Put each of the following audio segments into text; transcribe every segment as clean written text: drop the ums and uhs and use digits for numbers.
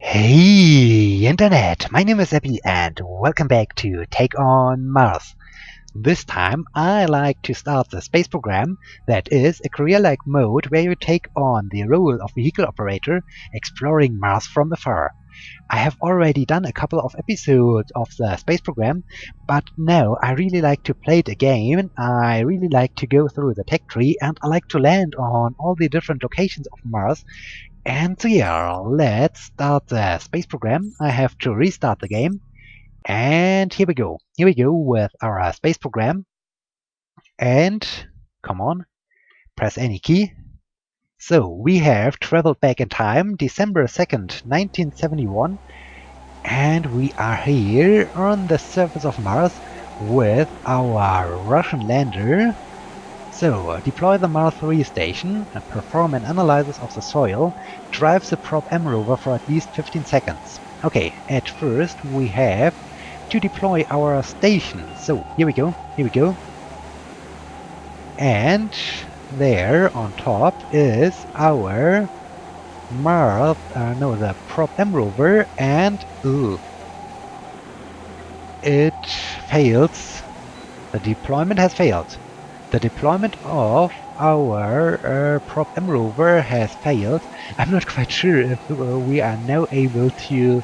Hey Internet, my name is Abby and welcome back to Take on Mars. This time I like to start the space program that is a career-like mode where you take on the role of vehicle operator exploring Mars from afar. I have already done a couple of episodes of the space program, but now I really like to play the game. I really like to go through the tech tree and I like to land on all the different locations of Mars. And so yeah, let's start the space program. I have to restart the game. And here we go. Here we go with our space program. And come on, press any key. So we have traveled back in time, December 2nd, 1971. And we are here on the surface of Mars with our Russian lander. So, deploy the Mars 3 station, and perform an analysis of the soil, drive the probe M rover for at least 15 seconds. Okay, at first we have to deploy our station. So, here we go, here we go. And there on top is our the probe M rover, and it fails. The deployment has failed. The deployment of our probe M rover has failed. I'm not quite sure if we are now able to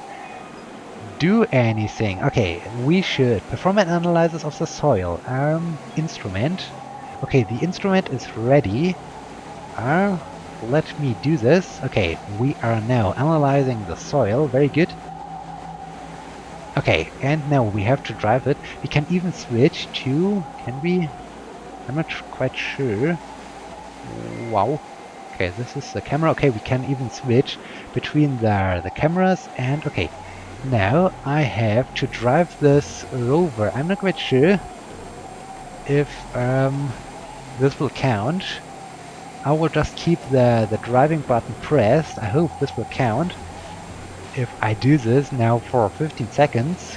do anything. Okay, we should perform an analysis of the soil. Instrument. Okay, the instrument is ready. Let me do this. Okay, we are now analyzing the soil. Very good. Okay, and now we have to drive it. We can even switch to... Can we? I'm not quite sure. Wow. Okay, this is the camera. Okay, we can even switch between the cameras. And okay, now I have to drive this rover. I'm not quite sure if this will count. I will just keep the driving button pressed. I hope this will count. If I do this now for 15 seconds.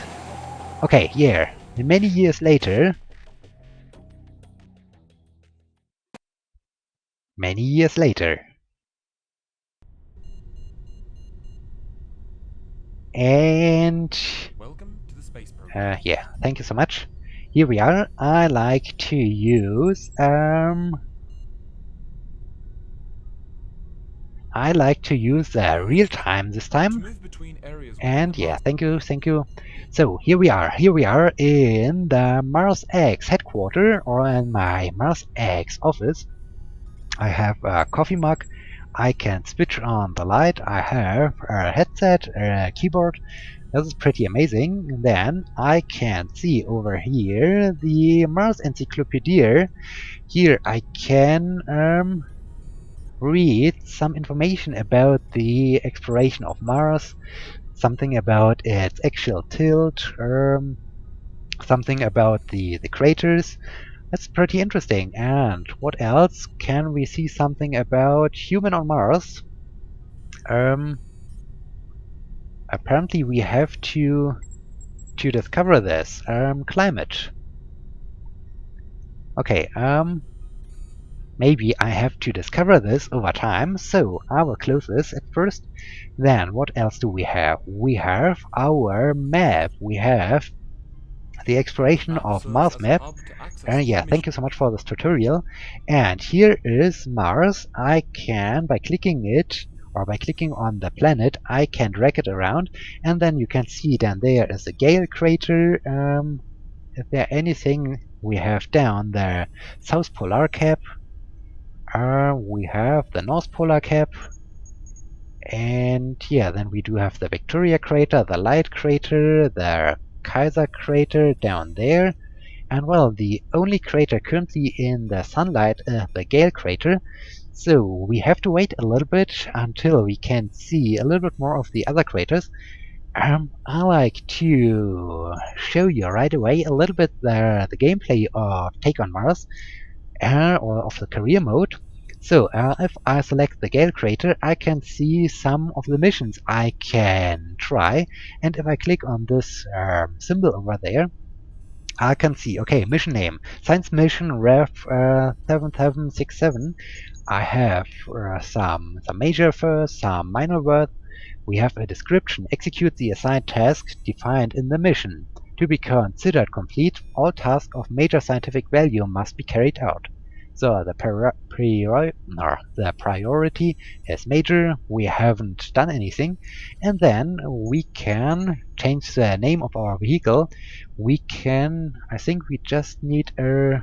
Okay, yeah. Many years later. Many years later. And Welcome to the space program. yeah, thank you so much. Here we are. I like to use real time this To time. move between areas within And the yeah, Mars thank you, belt, thank you. So here we are. Here we are in the Mars X headquarters, or in my Mars X office. I have a coffee mug. I can switch on the light. I have a headset, a keyboard. This is pretty amazing. And then I can see over here the Mars Encyclopedia. Here I can read some information about the exploration of Mars, something about its actual tilt, something about the craters. That's pretty interesting. And what else? Can we see something about human on Mars? Um, Apparently we have to discover this. Climate. Okay, maybe I have to discover this over time, so I will close this at first. Then what else do we have? We have our map. We have the the exploration map of serves Mars as a map. hub to access Yeah, key thank you missions. so much for this tutorial. And here is Mars. I can, by clicking it, or by clicking on the planet, I can drag it around, and then you can see down there is a Gale crater. Is there anything we have down there? South Polar Cap. We have the North Polar Cap. And yeah, then we do have the Victoria crater, the Light crater, the Kaiser crater down there. And well, the only crater currently in the sunlight is the Gale crater. So we have to wait a little bit until we can see a little bit more of the other craters. I like to show you right away a little bit the gameplay of Take on Mars, or of the career mode. So if I select the Gale crater, I can see some of the missions I can try. And if I click on this symbol over there, I can see, okay, mission name, science mission ref 7767. I have some major words, some minor words. We have a description. Execute the assigned task defined in the mission. To be considered complete, all tasks of major scientific value must be carried out. So the priority is major. We haven't done anything. And then we can change the name of our vehicle. I think we just need a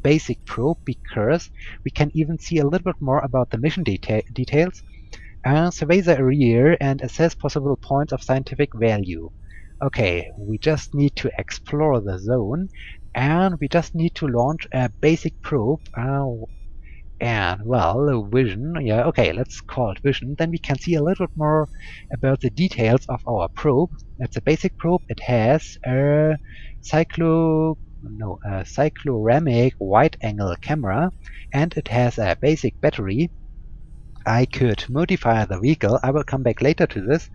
basic probe, because we can even see a little bit more about the mission details. Survey the area and assess possible points of scientific value. Okay, we just need to explore the zone, and we just need to launch a basic probe. And well, vision, yeah, okay, let's call it vision. Then we can see a little bit more about the details of our probe. It's a basic probe. It has a cycloramic wide-angle camera, and it has a basic battery. I could modify the vehicle. I will come back later to this.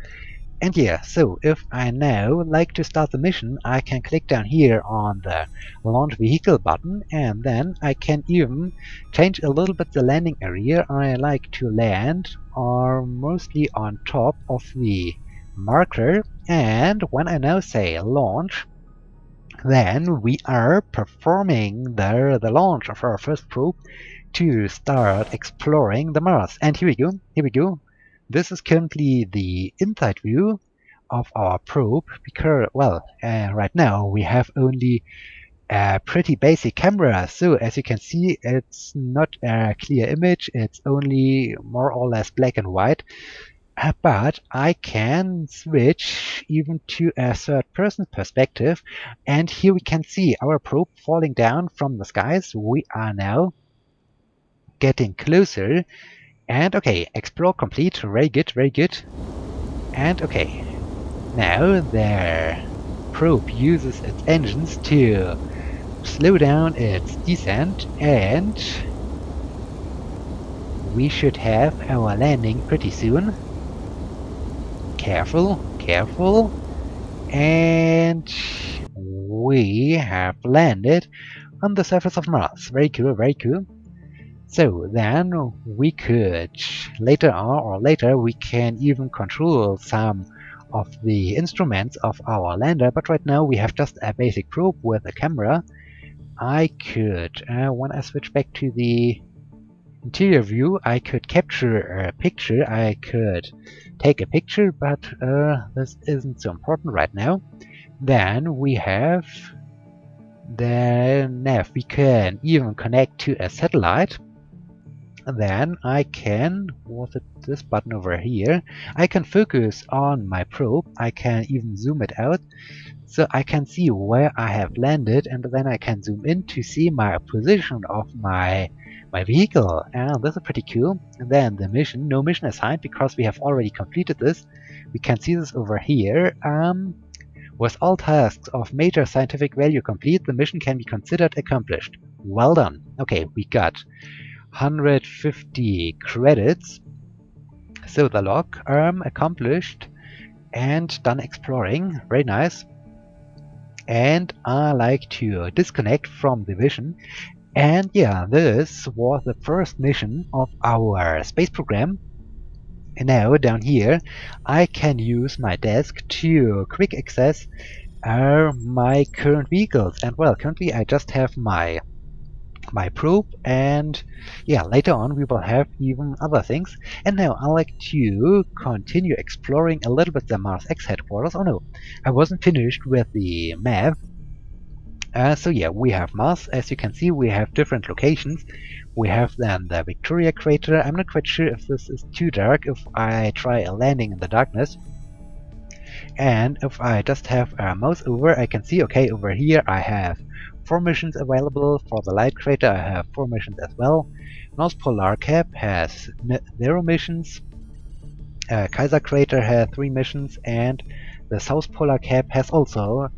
And yeah, so if I now like to start the mission, I can click down here on the launch vehicle button, and then I can even change a little bit the landing area. I like to land mostly on top of the marker, and when I now say launch, then we are performing the launch of our first probe to start exploring the Mars. And here we go. This is currently the inside view of our probe, because, well, right now we have only a pretty basic camera. So as you can see, it's not a clear image, it's only more or less black and white. But I can switch even to a third-person perspective, and here we can see our probe falling down from the skies. We are now getting closer, and okay, explore complete. Very good, very good. And okay, now the probe uses its engines to slow down its descent, and we should have our landing pretty soon. Careful, careful. And we have landed on the surface of Mars. Very cool, very cool. So then we could later we can even control some of the instruments of our lander, but right now we have just a basic probe with a camera. I could, when I switch back to the interior view, I could capture a picture. I could take a picture, but this isn't so important right now. Then we have the nav. We can even connect to a satellite. Then I can, was it this button over here? I can focus on my probe. I can even zoom it out, so I can see where I have landed, and then I can zoom in to see my position of my vehicle. And this is pretty cool. And then the mission, no mission assigned because we have already completed this. We can see this over here. With all tasks of major scientific value complete, the mission can be considered accomplished. Well done. Okay, we got 150 credits. So the log, accomplished and done exploring. Very nice. And I like to disconnect from the vision. And yeah, this was the first mission of our space program. And now down here, I can use my desk to quick access my current vehicles. And well, currently I just have my probe, and yeah, later on we will have even other things. And now I like to continue exploring a little bit the Mars X headquarters. Oh no, I wasn't finished with the map. So yeah, we have Mars. As you can see, we have different locations. We have then the Victoria crater. I'm not quite sure if this is too dark if I try a landing in the darkness. And if I just have a mouse over, I can see, okay, over here I have 4 missions available. For the Light crater I have 4 missions as well. North Polar Cap has 0 missions. Kaiser crater has 3 missions, and the South Polar Cap has also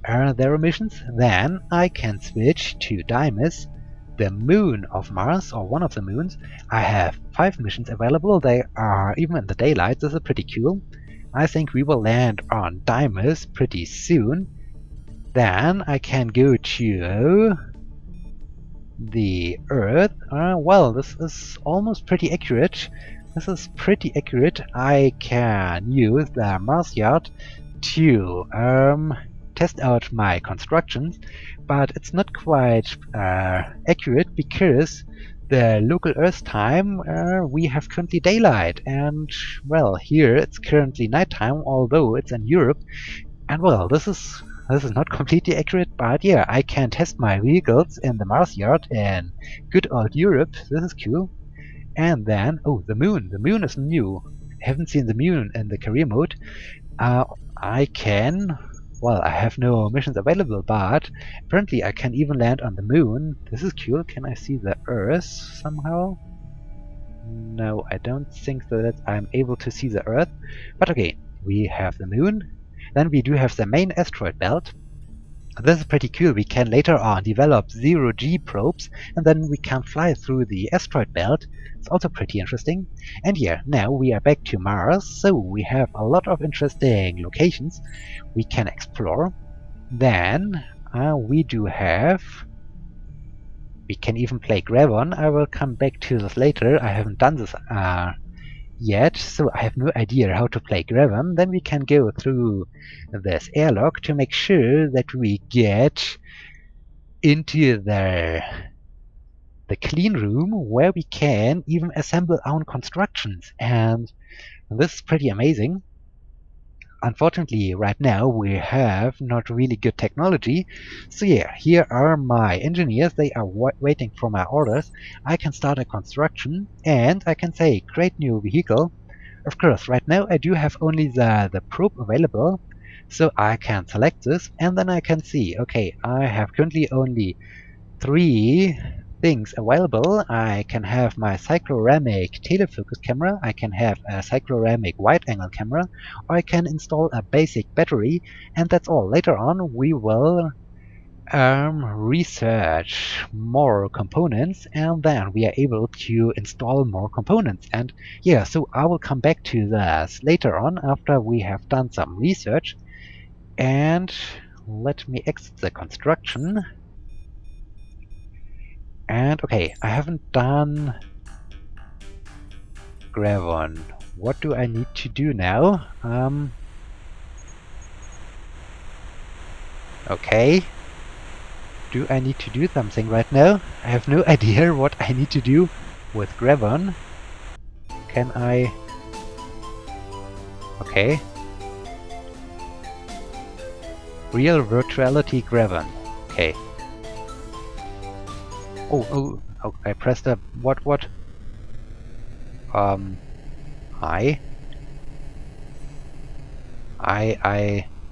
0 missions. Then I can switch to Deimos, the moon of Mars, or one of the moons. I have 5 missions available. They are even in the daylight. This is pretty cool. I think we will land on Deimos pretty soon. Then I can go to the Earth. Well, this is almost pretty accurate. This is pretty accurate. I can use the Mars Yard to test out my constructions, but it's not quite accurate because the local Earth time we have currently daylight, and well, here it's currently nighttime, although it's in Europe. And well, this is not completely accurate, but yeah, I can test my vehicles in the Mars Yard in good old Europe. This is cool. And then, oh, the moon. The moon is new. I haven't seen the moon in the career mode. Uh, I can... Well, I have no missions available, but apparently I can even land on the moon. This is cool. Can I see the Earth somehow? No, I don't think that I'm able to see the Earth. But okay, we have the moon. Then we do have the main asteroid belt. This is pretty cool. We can later on develop zero-G probes, and then we can fly through the asteroid belt. It's also pretty interesting. And yeah, now we are back to Mars, so we have a lot of interesting locations we can explore. Then we do have... We can even play Gravon. I will come back to this later. I haven't done this yet, so I have no idea how to play Gravon. Then we can go through this airlock to make sure that we get into the clean room where we can even assemble our own constructions, and this is pretty amazing. Unfortunately, right now we have not really good technology, so yeah, here are my engineers. They are waiting for my orders. I can start a construction, and I can say create new vehicle. Of course, right now I do have only the probe available, so I can select this, and then I can see, okay, I have currently only 3 things available. I can have my cycloramic telefocus camera, I can have a cycloramic wide-angle camera, or I can install a basic battery, and that's all. Later on we will research more components, and then we are able to install more components. And yeah, so I will come back to this later on after we have done some research. And let me exit the construction. And okay, I haven't done Gravon. What do I need to do now? Okay. Do I need to do something right now? I have no idea what I need to do with Gravon. Can I... Okay. Real virtuality Gravon. Okay. Oh, I pressed a... What? I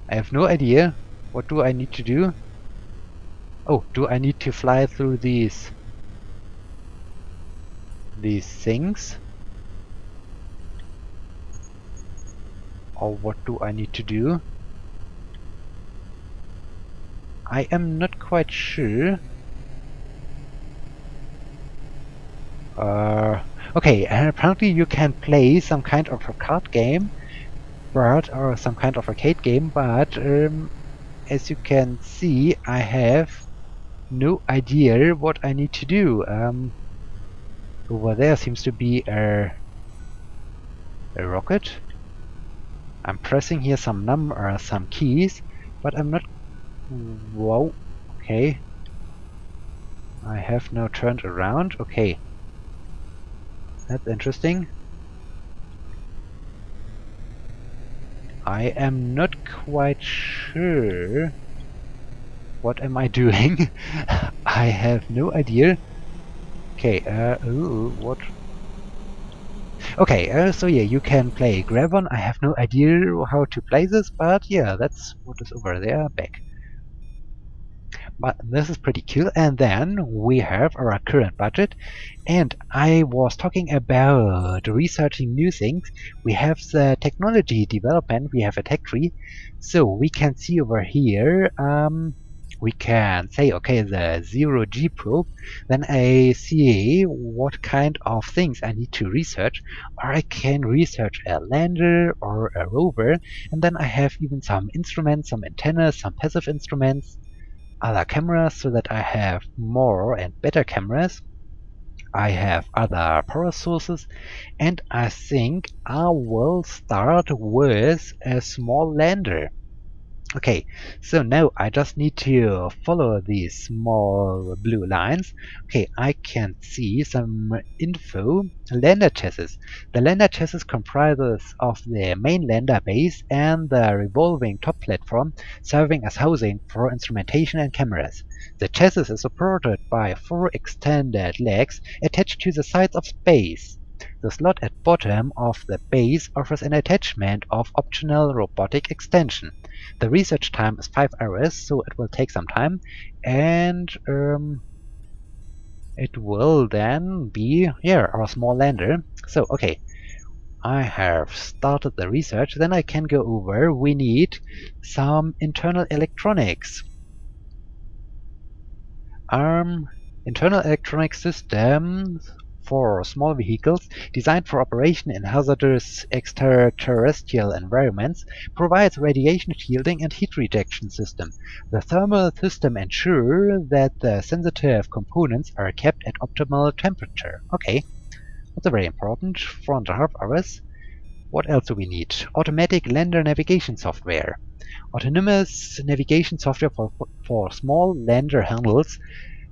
have no idea. What do I need to do? Oh, do I need to fly through these things? Or what do I need to do? I am not quite sure. Okay, and apparently you can play some kind of a card game, or some kind of arcade game, but as you can see, I have no idea what I need to do. Over there seems to be a rocket. I'm pressing here some keys, but I'm not... Whoa, okay. I have now turned around. Okay. That's interesting. I am not quite sure. What am I doing? I have no idea. Okay, ooh, what? Okay, so yeah, you can play Gravon. I have no idea how to play this, but yeah, that's what is over there, back. But this is pretty cool. And then we have our current budget, and I was talking about researching new things. We have the technology development, we have a tech tree, so we can see over here, we can say, okay, the zero-G probe, then I see what kind of things I need to research, or I can research a lander or a rover, and then I have even some instruments, some antennas, some passive instruments, other cameras, so that I have more and better cameras. I have other power sources, and I think I will start with a small lander. Okay, so now I just need to follow these small blue lines. Okay, I can see some info. Lander chassis. The lander chassis comprises of the main lander base and the revolving top platform, serving as housing for instrumentation and cameras. The chassis is supported by 4 extended legs attached to the sides of base. The slot at bottom of the base offers an attachment of optional robotic extension. The research time is 5 hours, so it will take some time, and it will then be here our small lander. So okay, I have started the research. Then I can go over. We need some internal electronics. Internal electronic systems for small vehicles designed for operation in hazardous extraterrestrial environments provides radiation shielding and heat rejection system. The thermal system ensure that the sensitive components are kept at optimal temperature. Okay, that's very important. 4.5 hours. What else do we need? Automatic lander navigation software. Autonomous navigation software for small lander handles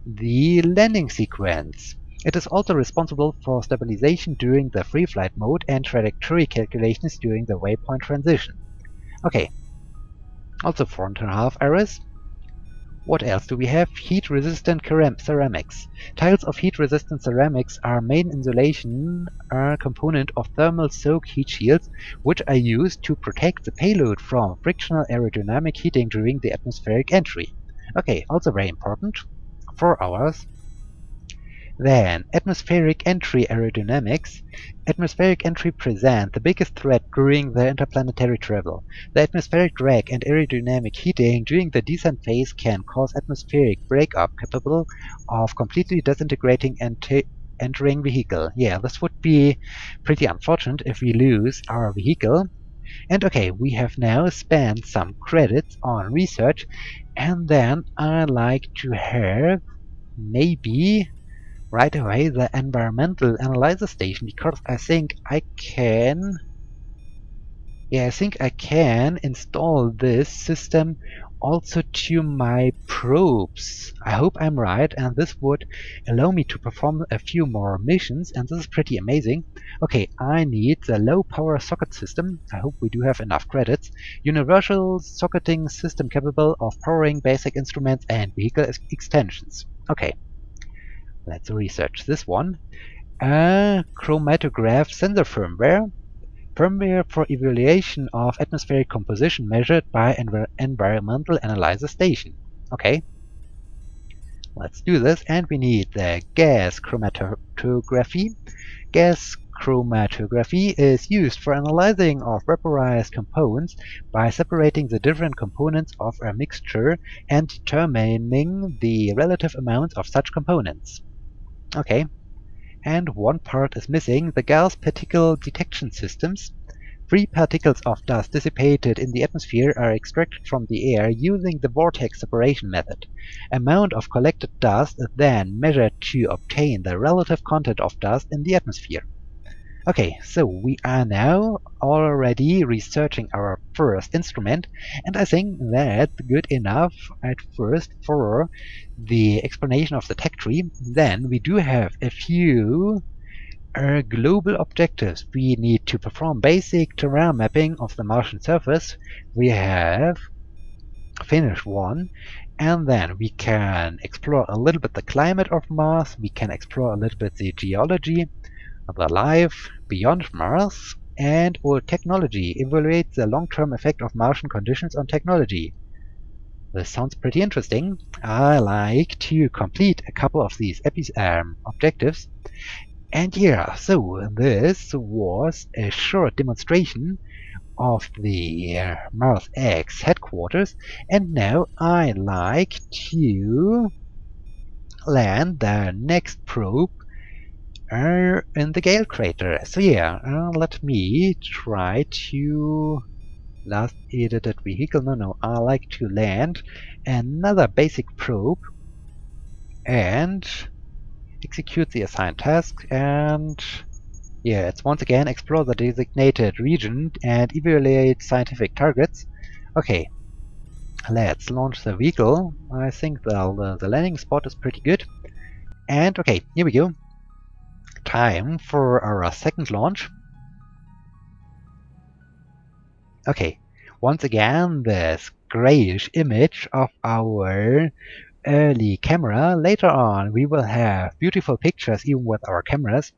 the landing sequence. It is also responsible for stabilization during the free flight mode and trajectory calculations during the waypoint transition. Okay, also 4.5 hours. What else do we have? Heat-resistant ceramics. Tiles of heat-resistant ceramics are main insulation component of thermal soak heat shields, which are used to protect the payload from frictional aerodynamic heating during the atmospheric entry. Okay, also very important. 4 hours. Then, atmospheric entry aerodynamics. Atmospheric entry present the biggest threat during the interplanetary travel. The atmospheric drag and aerodynamic heating during the descent phase can cause atmospheric breakup capable of completely disintegrating entering vehicle. Yeah, this would be pretty unfortunate if we lose our vehicle. And okay, we have now spent some credits on research, and then I like to have maybe right away the environmental analyzer station, because I think I can install this system also to my probes. I hope I'm right, and this would allow me to perform a few more missions, and this is pretty amazing. Okay, I need the low power socket system. I hope we do have enough credits. Universal socketing system capable of powering basic instruments and vehicle extensions. Okay, let's research this one. A chromatograph sensor firmware. Firmware for evaluation of atmospheric composition measured by environmental analyzer station. Okay, let's do this. And we need the gas chromatography. Gas chromatography is used for analyzing of vaporized components by separating the different components of a mixture and determining the relative amounts of such components. Okay, and one part is missing, the gas particle detection systems. Free particles of dust dissipated in the atmosphere are extracted from the air using the vortex separation method. Amount of collected dust is then measured to obtain the relative content of dust in the atmosphere. Okay, so we are now already researching our first instrument, and I think that's good enough at first for the explanation of the tech tree. Then we do have a few global objectives. We need to perform basic terrain mapping of the Martian surface. We have finished one, and then we can explore a little bit the climate of Mars. We can explore a little bit the geology, the life beyond Mars, and or technology. Evaluate the long-term effect of Martian conditions on technology. This sounds pretty interesting. I like to complete a couple of these objectives. And yeah, so this was a short demonstration of the Mars X headquarters, and now I like to land the next probe in the Gale crater. So yeah, let me try to last edited vehicle. No, I like to land another basic probe, and execute the assigned task, and yeah, it's once again explore the designated region and evaluate scientific targets. Okay, let's launch the vehicle. I think the landing spot is pretty good. And okay, here we go. Time for our second launch. Okay, once again, this grayish image of our early camera. Later on, we will have beautiful pictures even with our cameras,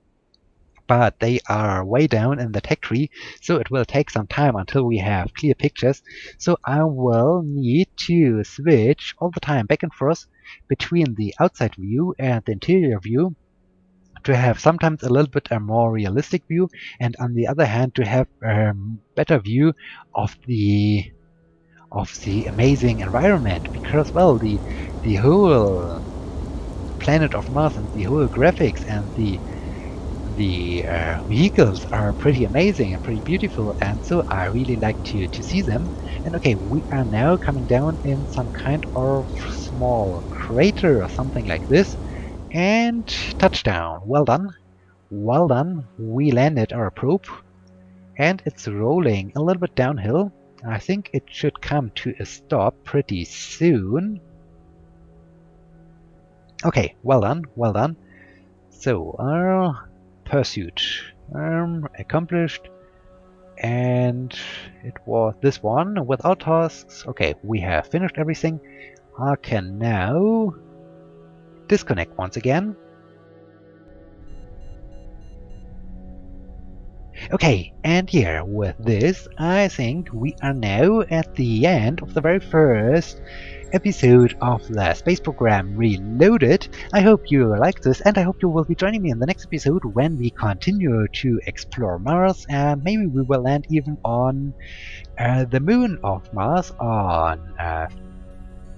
but they are way down in the tech tree, so it will take some time until we have clear pictures. So I will need to switch all the time back and forth between the outside view and the interior view to have sometimes a little bit a more realistic view, and on the other hand to have a better view of the amazing environment, because well, the whole planet of Mars and the whole graphics and the vehicles are pretty amazing and pretty beautiful, and so I really like to see them. And okay, we are now coming down in some kind of small crater or something like this, and touchdown. Well done. Well done. We landed our probe, and it's rolling a little bit downhill. I think it should come to a stop pretty soon. Okay, well done, well done. So, pursuit accomplished, and it was this one without tasks. Okay, we have finished everything. I can now disconnect once again. Okay, and here with this, I think we are now at the end of the very first episode of the space program Reloaded. I hope you liked this, and I hope you will be joining me in the next episode when we continue to explore Mars, and maybe we will land even on the moon of Mars, on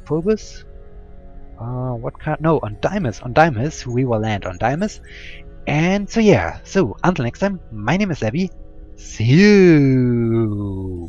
Phobos. What kind? No, on Deimos. On Deimos, we will land on Deimos. And so yeah, so until next time, my name is Abby. See you!